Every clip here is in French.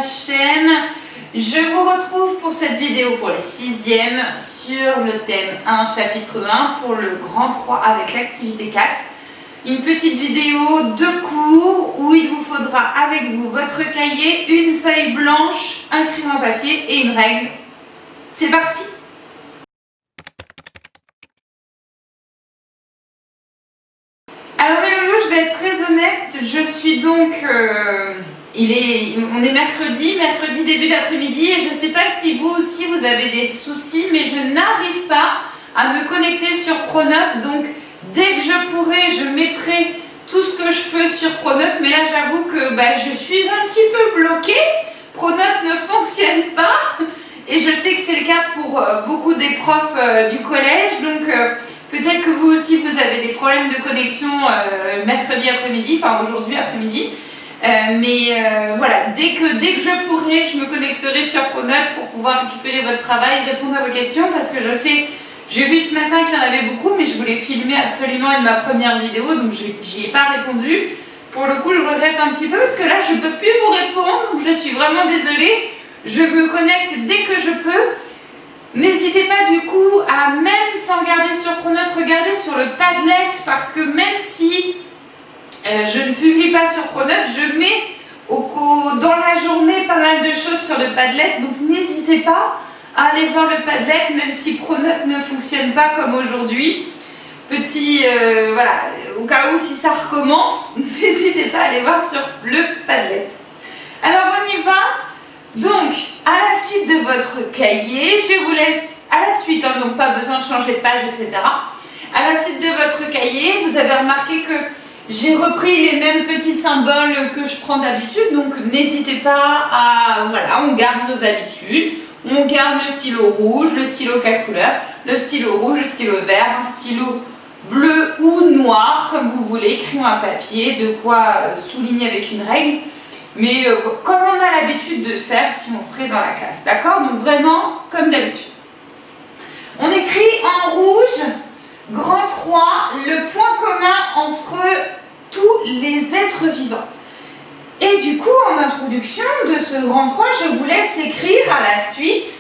chaîne. Je vous retrouve pour cette vidéo pour les 6e sur le thème 1 chapitre 1 pour le grand 3 avec l'activité 4. Une petite vidéo de cours où il vous faudra avec vous votre cahier, une feuille blanche, un crayon à papier et une règle. C'est parti! Alors mes loulous, je vais être très honnête, je suis donc... on est mercredi début d'après-midi et je ne sais pas si vous aussi vous avez des soucis, mais je n'arrive pas à me connecter sur Pronote, donc dès que je pourrai, je mettrai tout ce que je peux sur Pronote, mais là j'avoue que je suis un petit peu bloquée, Pronote ne fonctionne pas et je sais que c'est le cas pour beaucoup des profs du collège, donc peut-être que vous aussi vous avez des problèmes de connexion mercredi après-midi, enfin aujourd'hui après-midi. Voilà, dès que je pourrai, je me connecterai sur Pronote pour pouvoir récupérer votre travail et répondre à vos questions, parce que je sais, j'ai vu ce matin qu'il y en avait beaucoup, mais je voulais filmer absolument une de ma première vidéo, donc j'y ai pas répondu. Pour le coup, je regrette un petit peu, parce que là, je peux plus vous répondre, donc je suis vraiment désolée. Je me connecte dès que je peux. N'hésitez pas du coup à, même sans regarder sur Pronote, regarder sur le Padlet, parce que même si je ne publie pas sur Pronote, je mets dans la journée pas mal de choses sur le Padlet, donc n'hésitez pas à aller voir le Padlet, même si Pronote ne fonctionne pas comme aujourd'hui. Voilà, au cas où si ça recommence, n'hésitez pas à aller voir sur le Padlet. Alors on y va. Donc, à la suite de votre cahier, je vous laisse à la suite, donc pas besoin de changer de page, etc. À la suite de votre cahier, vous avez remarqué que j'ai repris les mêmes petits symboles que je prends d'habitude, donc n'hésitez pas à... Voilà, on garde nos habitudes, on garde le stylo rouge, le stylo 4 couleurs, le stylo rouge, le stylo vert, un stylo bleu ou noir, comme vous voulez, crayon à papier, de quoi souligner avec une règle. Mais comme on a l'habitude de faire si on serait dans la classe, d'accord? Donc vraiment, comme d'habitude. On écrit en rouge, grand 3, le point commun entre tous les êtres vivants. Et du coup, en introduction de ce grand 3, je vous laisse écrire à la suite.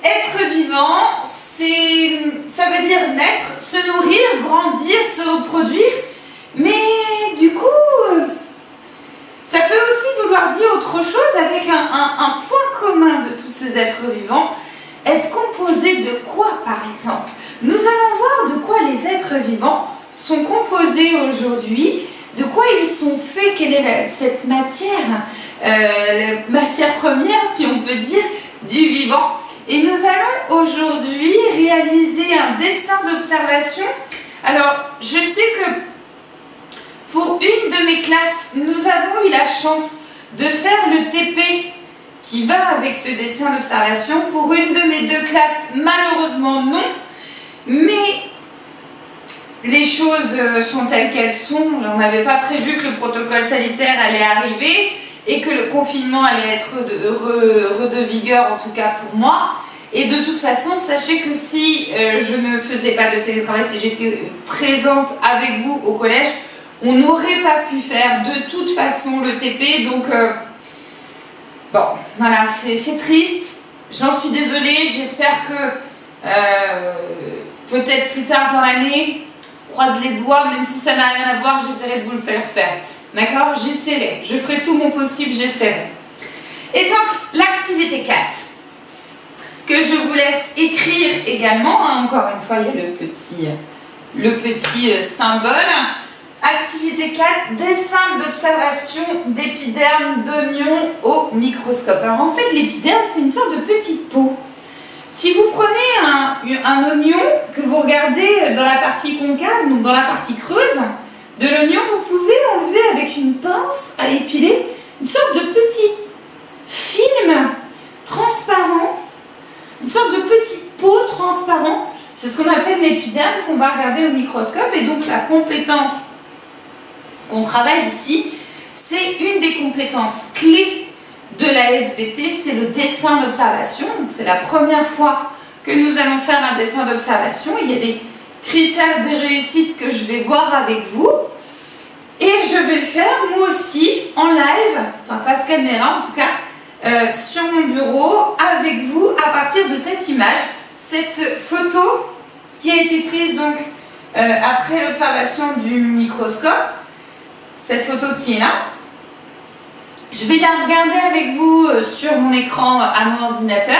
Être vivant, ça veut dire naître, se nourrir, grandir, se reproduire. Mais du coup... ça peut aussi vouloir dire autre chose avec un point commun de tous ces êtres vivants. Être composé de quoi, par exemple? Nous allons voir de quoi les êtres vivants sont composés aujourd'hui, de quoi ils sont faits, quelle est cette matière, matière première, si on peut dire, du vivant. Et nous allons aujourd'hui réaliser un dessin d'observation. Alors, je sais que pour une de mes classes, nous avons eu la chance de faire le TP qui va avec ce dessin d'observation. Pour une de mes 2 classes, malheureusement non. Mais les choses sont telles qu'elles sont. On n'avait pas prévu que le protocole sanitaire allait arriver et que le confinement allait être de vigueur, en tout cas pour moi. Et de toute façon, sachez que si je ne faisais pas de télétravail, si j'étais présente avec vous au collège, on n'aurait pas pu faire de toute façon le TP, donc bon, voilà, c'est triste, j'en suis désolée, j'espère que peut-être plus tard dans l'année, croise les doigts, même si ça n'a rien à voir, j'essaierai de vous le faire faire, d'accord? J'essaierai, je ferai tout mon possible, j'essaierai. Et donc, l'activité 4, que je vous laisse écrire également, hein, encore une fois, il y a le petit symbole. Activité 4, dessin d'observation d'épiderme d'oignon au microscope. Alors en fait, l'épiderme, c'est une sorte de petite peau. Si vous prenez un oignon que vous regardez dans la partie concave, donc dans la partie creuse de l'oignon, vous pouvez enlever avec une pince à épiler une sorte de petit film transparent, une sorte de petite peau transparent. C'est ce qu'on appelle l'épiderme qu'on va regarder au microscope, et donc la compétence qu'on travaille ici, c'est une des compétences clés de la SVT, c'est le dessin d'observation. C'est la première fois que nous allons faire un dessin d'observation. Il y a des critères de réussite que je vais voir avec vous. Et je vais le faire moi aussi en live, enfin face caméra en tout cas, sur mon bureau avec vous à partir de cette image, cette photo qui a été prise donc après l'observation du microscope, cette photo qui est là. Je vais la regarder avec vous sur mon écran à mon ordinateur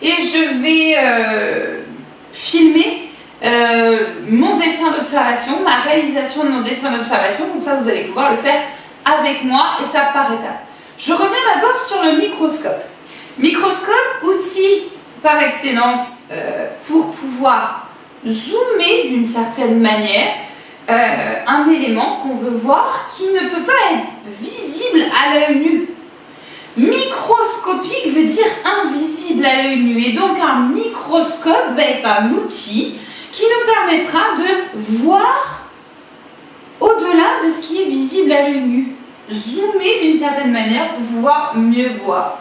et je vais filmer mon dessin d'observation, ma réalisation de mon dessin d'observation, comme ça vous allez pouvoir le faire avec moi étape par étape. Je reviens d'abord sur le microscope. Microscope, outil par excellence pour pouvoir zoomer d'une certaine manière un élément qu'on veut voir qui ne peut pas être visible à l'œil nu. Microscopique veut dire invisible à l'œil nu et donc un microscope va être un outil qui nous permettra de voir au-delà de ce qui est visible à l'œil nu. Zoomer d'une certaine manière pour pouvoir mieux voir.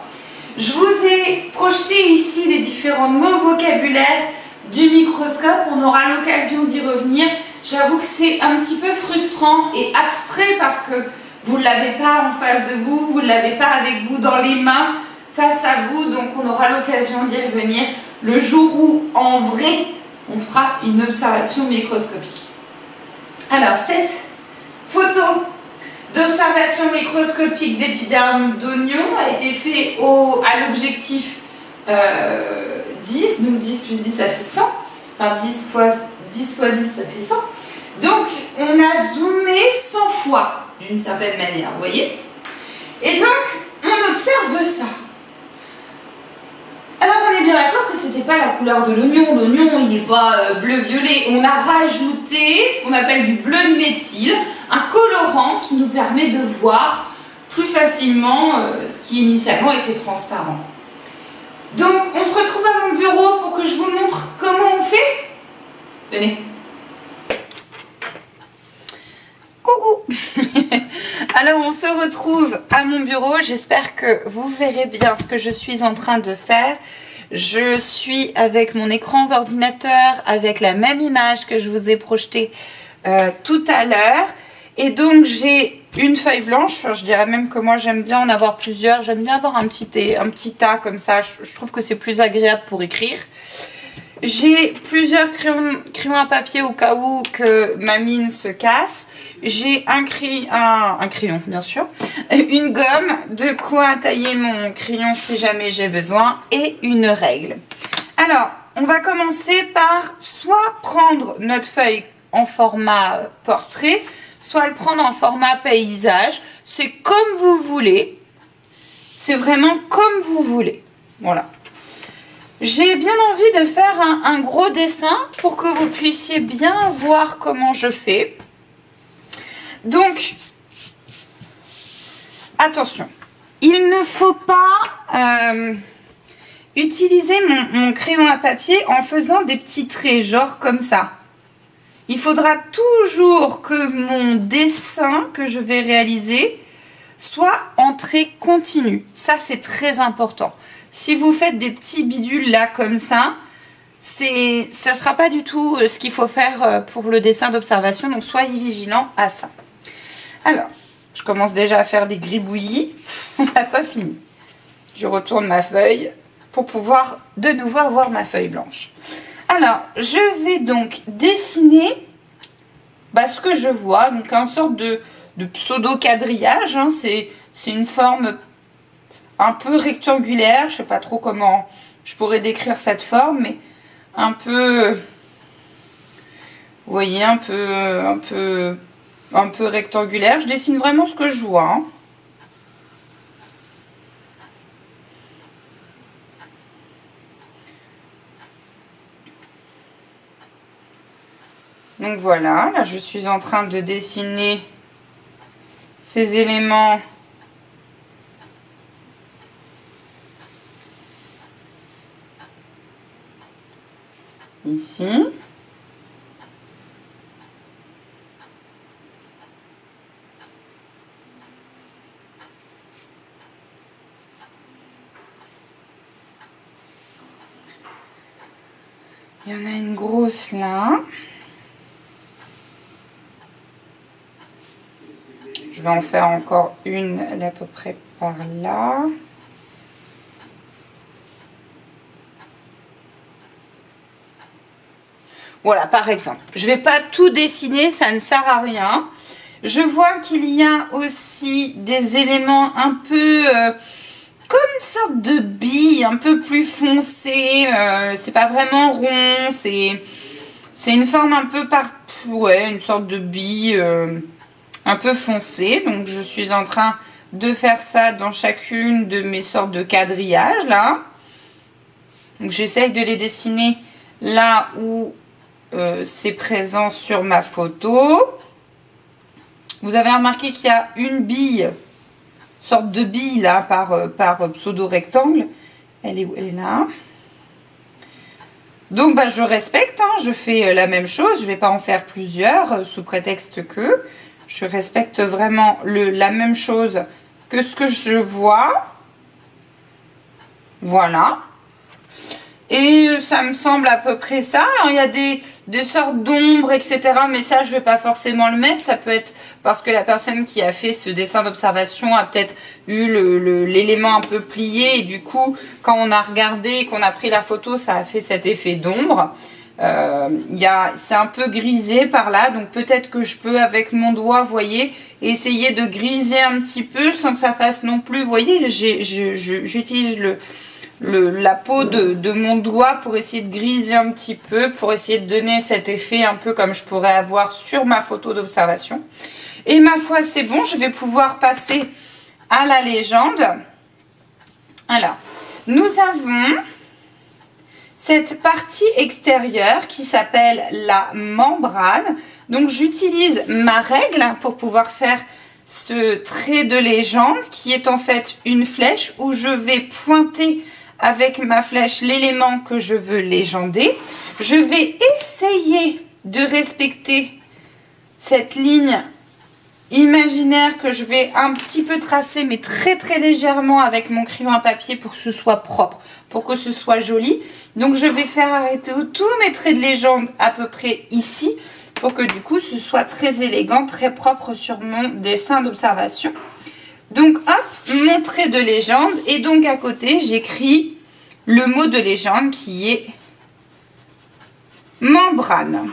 Je vous ai projeté ici les différents mots vocabulaires du microscope, on aura l'occasion d'y revenir. J'avoue que c'est un petit peu frustrant et abstrait parce que vous ne l'avez pas en face de vous, vous ne l'avez pas avec vous dans les mains face à vous, donc on aura l'occasion d'y revenir le jour où en vrai on fera une observation microscopique. Alors cette photo d'observation microscopique d'épiderme d'oignon a été faite à l'objectif 10, donc 10 plus 10 ça fait 100, enfin 10 fois 10 ça fait 100. Donc on a zoomé 100 fois d'une certaine manière, vous voyez. Et donc on observe ça. Alors on est bien d'accord que c'était pas la couleur de l'oignon, l'oignon il n'est pas bleu-violet, on a rajouté ce qu'on appelle du bleu de méthyle, un colorant qui nous permet de voir plus facilement ce qui initialement était transparent. Donc on se retrouve à mon bureau pour que je vous montre comment on fait. Venez. Coucou. Alors on se retrouve à mon bureau, j'espère que vous verrez bien ce que je suis en train de faire. Je suis avec mon écran d'ordinateur, avec la même image que je vous ai projetée tout à l'heure. Et donc j'ai une feuille blanche, enfin, je dirais même que moi j'aime bien en avoir plusieurs, j'aime bien avoir un petit tas comme ça, je trouve que c'est plus agréable pour écrire. J'ai plusieurs crayons à papier au cas où que ma mine se casse. J'ai un crayon bien sûr, une gomme, de quoi tailler mon crayon si jamais j'ai besoin et une règle. Alors, on va commencer par soit prendre notre feuille en format portrait, soit le prendre en format paysage. C'est comme vous voulez, c'est vraiment comme vous voulez. Voilà. J'ai bien envie de faire un gros dessin pour que vous puissiez bien voir comment je fais. Donc, attention, il ne faut pas utiliser mon crayon à papier en faisant des petits traits, genre comme ça. Il faudra toujours que mon dessin que je vais réaliser soit en trait continu. Ça, c'est très important. Si vous faites des petits bidules là comme ça, ça ne sera pas du tout ce qu'il faut faire pour le dessin d'observation. Donc, soyez vigilants à ça. Alors, je commence déjà à faire des gribouillis. On n'a pas fini. Je retourne ma feuille pour pouvoir de nouveau avoir ma feuille blanche. Alors, je vais donc dessiner ce que je vois. Donc, une sorte de pseudo-quadrillage. Hein. C'est une forme un peu rectangulaire. Je ne sais pas trop comment je pourrais décrire cette forme, mais un peu, vous voyez, un peu rectangulaire. Je dessine vraiment ce que je vois. Hein. Donc voilà, là je suis en train de dessiner ces éléments ici. Il y en a une grosse là. Je vais en faire encore une à peu près par là. Voilà, par exemple. Je ne vais pas tout dessiner, ça ne sert à rien. Je vois qu'il y a aussi des éléments un peu comme une sorte de bille, un peu plus foncée. C'est pas vraiment rond, c'est une forme un peu ouais, une sorte de bille un peu foncée. Donc je suis en train de faire ça dans chacune de mes sortes de quadrillages là. Donc j'essaye de les dessiner là où c'est présent sur ma photo. Vous avez remarqué qu'il y a une bille, sorte de bille là par pseudo-rectangle. Elle est où? Elle est là. Donc bah, je respecte, hein, je fais la même chose. Je ne vais pas en faire plusieurs sous prétexte que je respecte vraiment la même chose que ce que je vois. Voilà. Et ça me semble à peu près ça. Alors il y a des sortes d'ombres, etc. Mais ça, je vais pas forcément le mettre. Ça peut être parce que la personne qui a fait ce dessin d'observation a peut-être eu l'élément un peu plié. Et du coup, quand on a regardé, qu'on a pris la photo, ça a fait cet effet d'ombre. C'est un peu grisé par là. Donc peut-être que je peux, avec mon doigt, vous voyez, essayer de griser un petit peu sans que ça fasse non plus. Vous voyez, j'utilise la peau de mon doigt pour essayer de griser un petit peu, pour essayer de donner cet effet un peu comme je pourrais avoir sur ma photo d'observation. Et ma foi, c'est bon, je vais pouvoir passer à la légende. Alors, nous avons cette partie extérieure qui s'appelle la membrane. Donc, j'utilise ma règle pour pouvoir faire ce trait de légende qui est en fait une flèche où je vais pointer avec ma flèche l'élément que je veux légender. Je vais essayer de respecter cette ligne imaginaire que je vais un petit peu tracer, mais très très légèrement avec mon crayon à papier pour que ce soit propre, pour que ce soit joli. Donc je vais faire arrêter tous mes traits de légende à peu près ici, pour que du coup ce soit très élégant, très propre sur mon dessin d'observation. Donc hop, mon trait de légende, et donc à côté j'écris le mot de légende qui est membrane.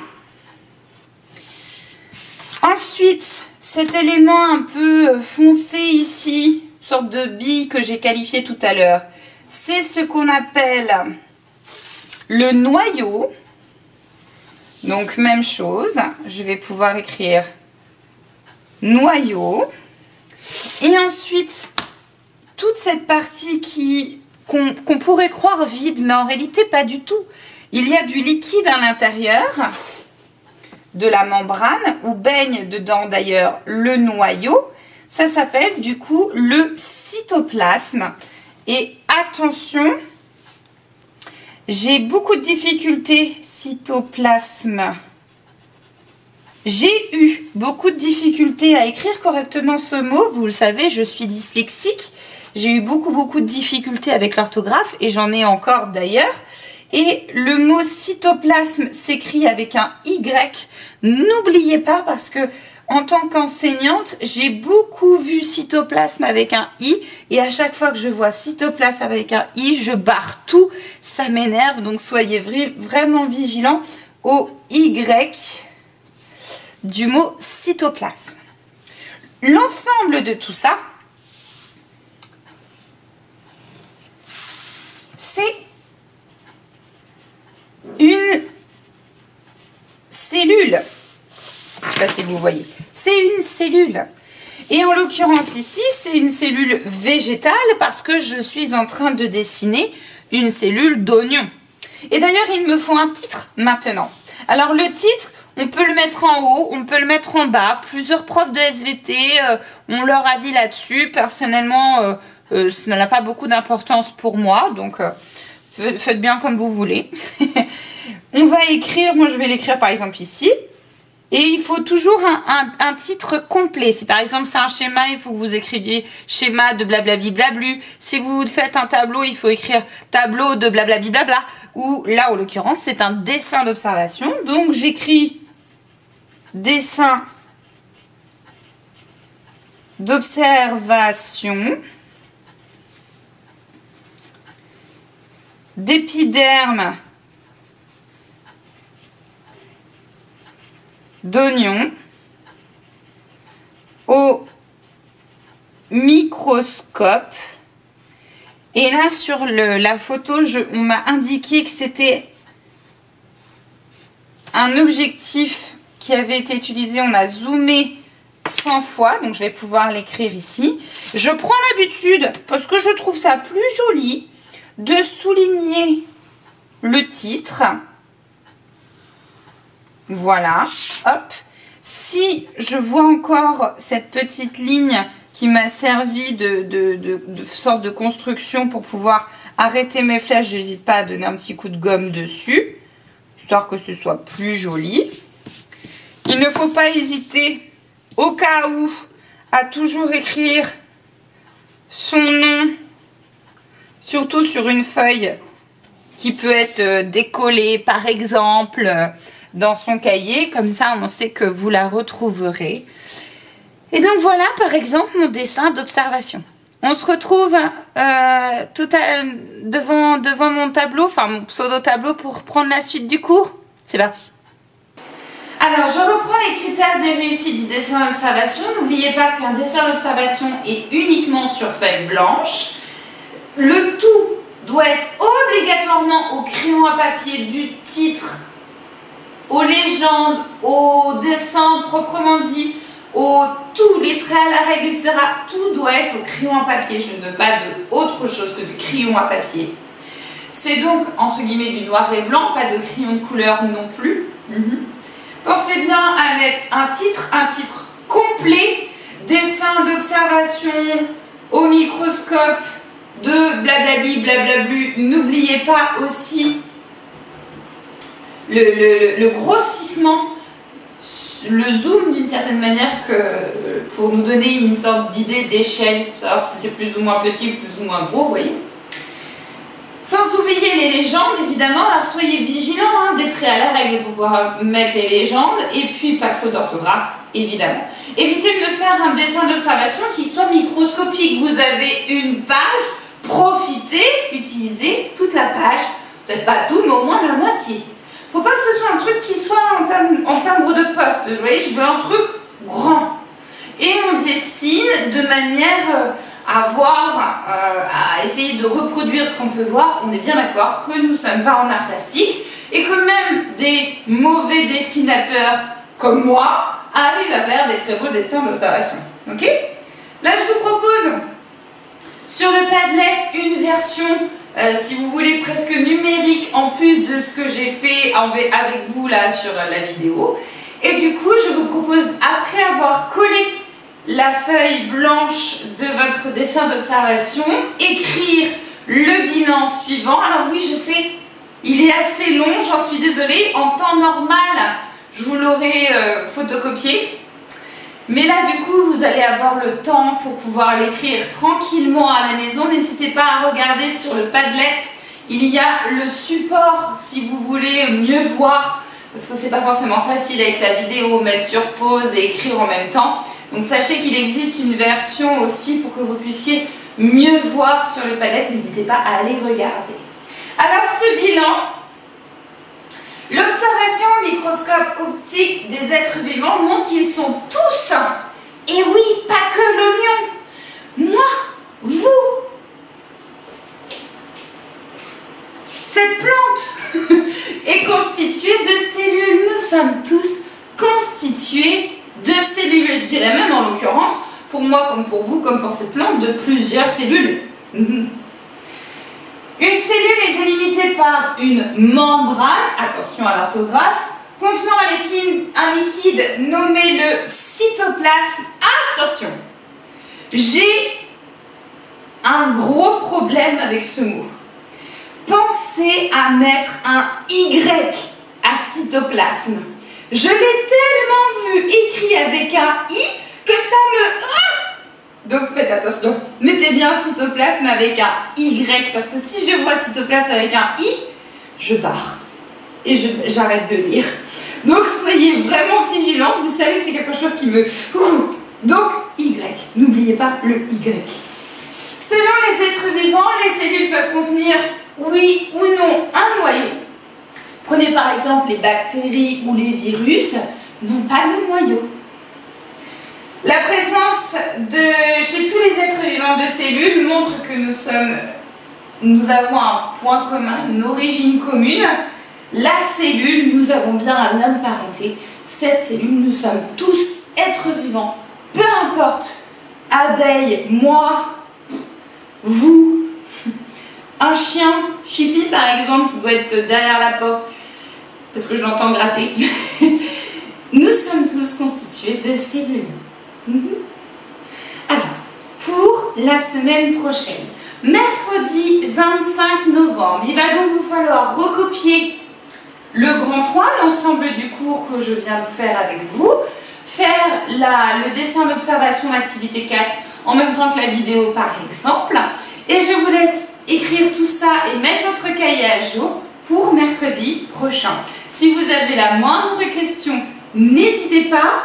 Ensuite, cet élément un peu foncé ici, sorte de bille que j'ai qualifié tout à l'heure, c'est ce qu'on appelle le noyau. Donc même chose, je vais pouvoir écrire noyau. Et ensuite, toute cette partie qu'on pourrait croire vide, mais en réalité pas du tout. Il y a du liquide à l'intérieur de la membrane, où baigne dedans d'ailleurs le noyau. Ça s'appelle du coup le cytoplasme. Et attention, j'ai beaucoup de difficultés, cytoplasme. J'ai eu beaucoup de difficultés à écrire correctement ce mot. Vous le savez, je suis dyslexique. J'ai eu beaucoup de difficultés avec l'orthographe et j'en ai encore d'ailleurs. Et le mot cytoplasme s'écrit avec un Y. N'oubliez pas parce que en tant qu'enseignante, j'ai beaucoup vu cytoplasme avec un I. Et à chaque fois que je vois cytoplasme avec un I, je barre tout. Ça m'énerve. Donc soyez vraiment vigilants au Y du mot cytoplasme. L'ensemble de tout ça, c'est une cellule. Je ne sais pas si vous voyez. C'est une cellule. Et en l'occurrence ici, c'est une cellule végétale parce que je suis en train de dessiner une cellule d'oignon. Et d'ailleurs, il me faut un titre maintenant. Alors le titre, on peut le mettre en haut, on peut le mettre en bas. Plusieurs profs de SVT ont leur avis là-dessus. Personnellement, ça n'a pas beaucoup d'importance pour moi. Donc, faites bien comme vous voulez. On va écrire, moi je vais l'écrire par exemple ici. Et il faut toujours un titre complet. Si par exemple c'est un schéma, il faut que vous écriviez schéma de blablabli blablu. Si vous faites un tableau, il faut écrire tableau de blablabli blabla. Ou là, en l'occurrence, c'est un dessin d'observation. Donc j'écris dessin d'observation d'épiderme d'oignons au microscope. Et là, sur la photo, on m'a indiqué que c'était un objectif qui avait été utilisé. On a zoomé 100 fois, donc je vais pouvoir l'écrire ici. Je prends l'habitude, parce que je trouve ça plus joli, de souligner le titre. Voilà, hop. Si je vois encore cette petite ligne qui m'a servi de sorte de construction pour pouvoir arrêter mes flèches, je n'hésite pas à donner un petit coup de gomme dessus, histoire que ce soit plus joli. Il ne faut pas hésiter, au cas où, à toujours écrire son nom, surtout sur une feuille qui peut être décollée, par exemple, dans son cahier. Comme ça, on sait que vous la retrouverez. Et donc voilà, par exemple, mon dessin d'observation. On se retrouve devant mon tableau, enfin mon pseudo-tableau, pour prendre la suite du cours. C'est parti. Alors, je reprends les critères de réussite du dessin d'observation. N'oubliez pas qu'un dessin d'observation est uniquement sur feuille blanche. Le tout doit être obligatoirement au crayon à papier, du titre aux légendes, au dessin proprement dit, tous les traits à la règle, etc. Tout doit être au crayon à papier. Je ne veux pas autre chose que du crayon à papier. C'est donc, entre guillemets, du noir et blanc, pas de crayon de couleur non plus. Pensez bien à mettre un titre complet, dessin d'observation au microscope de blablabli, blablablu. N'oubliez pas aussi le grossissement, le zoom d'une certaine manière pour nous donner une sorte d'idée d'échelle, pour savoir si c'est plus ou moins petit ou plus ou moins gros, vous voyez. Sans oublier les légendes, évidemment. Alors soyez vigilants, des traits à la règle pour pouvoir mettre les légendes, et puis pas de faute d'orthographe, évidemment. Évitez de me faire un dessin d'observation qui soit microscopique. Vous avez une page, profitez, utilisez toute la page, peut-être pas tout, mais au moins la moitié. Faut pas que ce soit un truc qui soit en timbre de poste. Vous voyez, je veux un truc grand. Et on dessine de manière à essayer de reproduire ce qu'on peut voir. On est bien d'accord que nous ne sommes pas en art plastique et que même des mauvais dessinateurs comme moi arrivent à faire des très beaux dessins d'observation. Ok ? Là, je vous propose sur le Padlet une version, si vous voulez, presque numérique en plus de ce que j'ai fait avec vous là sur la vidéo. Et du coup, je vous propose, après avoir collé la feuille blanche de votre dessin d'observation, écrire le bilan suivant. Alors oui, je sais, il est assez long, j'en suis désolée. En temps normal, je vous l'aurais photocopié. Mais là, du coup, vous allez avoir le temps pour pouvoir l'écrire tranquillement à la maison. N'hésitez pas à regarder sur le Padlet. Il y a le support si vous voulez mieux voir, parce que c'est pas forcément facile avec la vidéo, mettre sur pause et écrire en même temps. Donc sachez qu'il existe une version aussi pour que vous puissiez mieux voir sur le Padlet. N'hésitez pas à aller regarder. Alors ce bilan, l'observation au microscope optique des êtres vivants montre qu'ils sont tous, et oui, pas que l'oignon, moi, vous, cette plante est constituée de cellules. Nous sommes tous constitués de cellules. Je dirais même en l'occurrence, pour moi comme pour vous, comme pour cette plante, de plusieurs cellules. Une cellule est délimitée par une membrane, attention à l'orthographe, contenant un liquide nommé le cytoplasme. Attention, j'ai un gros problème avec ce mot. Pensez à mettre un Y à cytoplasme. Je l'ai tellement vu écrit avec un I que ça me... Donc faites attention, mettez bien cytoplasme avec un Y, parce que si je vois cytoplasme avec un I, je barre et j'arrête de lire. Donc soyez vraiment vigilants, vous savez que c'est quelque chose qui me... Donc Y, n'oubliez pas le Y. Selon les êtres vivants, les cellules peuvent contenir, oui ou non, un noyau. Prenez par exemple les bactéries ou les virus. non pas le noyau. La présence chez tous les êtres vivants de cellules montre que nous avons un point commun, une origine commune. La cellule, nous avons bien un lien de parenté. Cette cellule, nous sommes tous êtres vivants. Peu importe, abeille, moi, vous, un chien, Chippy par exemple, qui doit être derrière la porte, parce que je l'entends gratter. Nous sommes tous constitués de cellules. Alors, pour la semaine prochaine, mercredi 25 novembre, il va donc vous falloir recopier le grand 3, l'ensemble du cours que je viens de faire avec vous, faire le dessin d'observation activité 4 en même temps que la vidéo par exemple, et je vous laisse écrire tout ça et mettre votre cahier à jour pour mercredi prochain. Si vous avez la moindre question, n'hésitez pas,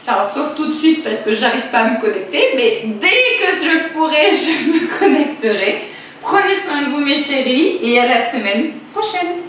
enfin, sauf tout de suite parce que j'arrive pas à me connecter, mais dès que je pourrai, je me connecterai. Prenez soin de vous mes chéris et à la semaine prochaine.